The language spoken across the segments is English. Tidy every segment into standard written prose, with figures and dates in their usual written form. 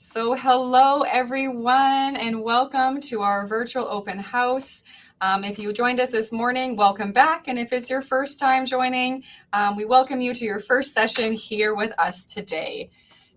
So hello everyone and welcome to our virtual open house. If you joined us this morning, welcome back. And if it's your first time joining, we welcome you to your first session here with us today.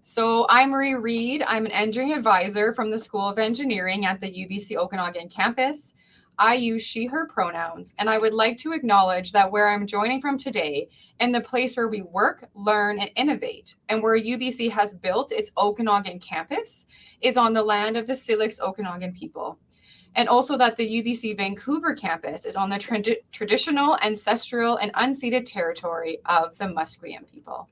So I'm Marie Reed. I'm an engineering advisor from the School of Engineering at the UBC Okanagan campus. I use she, her pronouns, and I would like to acknowledge that where I'm joining from today and the place where we work, learn, and innovate, and where UBC has built its Okanagan campus is on the land of the Syilx Okanagan people. And also that the UBC Vancouver campus is on the traditional, ancestral, and unceded territory of the Musqueam people.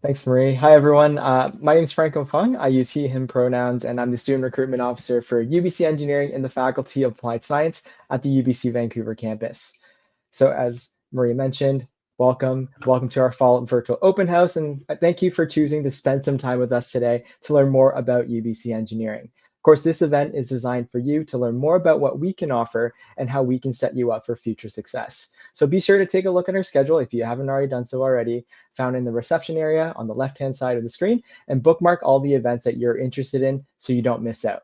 Thanks, Marie. Hi, everyone. My name is Franco Fung. I use he, him pronouns, and I'm the Student Recruitment Officer for UBC Engineering in the Faculty of Applied Science at the UBC Vancouver campus. So as Marie mentioned, welcome to our fall virtual open house, and thank you for choosing to spend some time with us today to learn more about UBC Engineering. Of course, this event is designed for you to learn more about what we can offer and how we can set you up for future success. So be sure to take a look at our schedule if you haven't already done so already, found in the reception area on the left-hand side of the screen, and bookmark all the events that you're interested in so you don't miss out.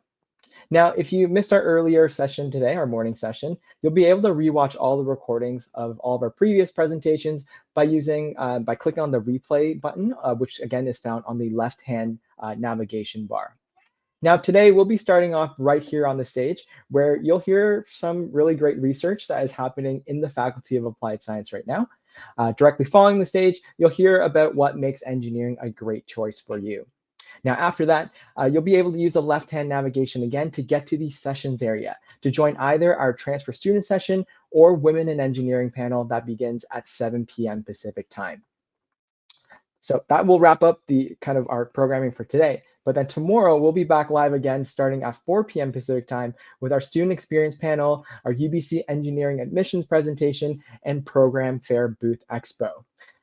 Now, if you missed our earlier session today, our morning session, you'll be able to rewatch all the recordings of all of our previous presentations by clicking on the replay button, which again is found on the left-hand navigation bar. Now, today we'll be starting off right here on the stage where you'll hear some really great research that is happening in the Faculty of Applied Science right now. Directly following the stage, you'll hear about what makes engineering a great choice for you. Now, after that, you'll be able to use the left-hand navigation again to get to the sessions area to join either our transfer student session or Women in Engineering panel that begins at 7 p.m. Pacific time. So that will wrap up the kind of our programming for today. But then tomorrow we'll be back live again starting at 4 p.m. Pacific time with our student experience panel, our UBC Engineering admissions presentation, and program fair booth expo.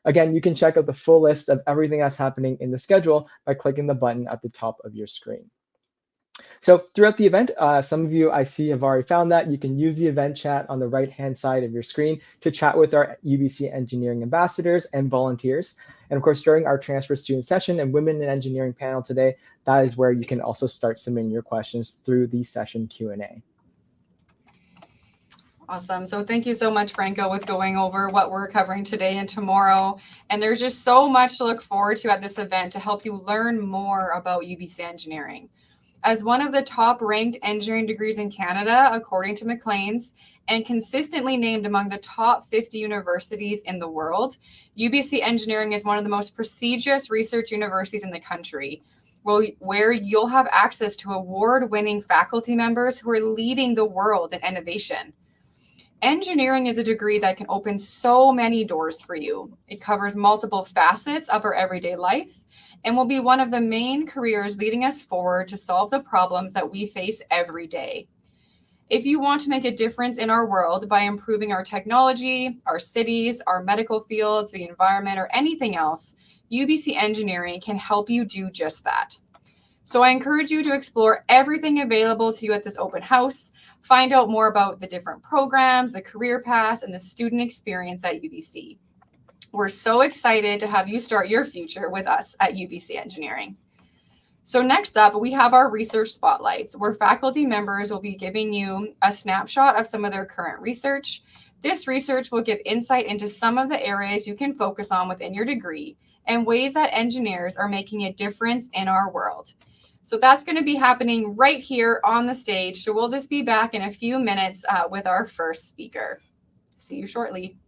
Again, you can check out the full list of everything that's happening in the schedule by clicking the button at the top of your screen. So throughout the event, some of you I see have already found that. You can use the event chat on the right-hand side of your screen to chat with our UBC Engineering ambassadors and volunteers. And of course, during our transfer student session and Women in Engineering panel today, that is where you can also start submitting your questions through the session Q&A. Awesome. So thank you so much, Franco, with going over what we're covering today and tomorrow. And there's just so much to look forward to at this event to help you learn more about UBC Engineering. As one of the top ranked engineering degrees in Canada, according to Maclean's, and consistently named among the top 50 universities in the world, UBC Engineering is one of the most prestigious research universities in the country, where you'll have access to award-winning faculty members who are leading the world in innovation. Engineering is a degree that can open so many doors for you. It covers multiple facets of our everyday life and will be one of the main careers leading us forward to solve the problems that we face every day. If you want to make a difference in our world by improving our technology, our cities, our medical fields, the environment, or anything else, UBC Engineering can help you do just that. So I encourage you to explore everything available to you at this open house, find out more about the different programs, the career paths, and the student experience at UBC. We're so excited to have you start your future with us at UBC Engineering. So next up, we have our research spotlights, where faculty members will be giving you a snapshot of some of their current research. This research will give insight into some of the areas you can focus on within your degree and ways that engineers are making a difference in our world. So that's going to be happening right here on the stage. So we'll just be back in a few minutes with our first speaker. See you shortly.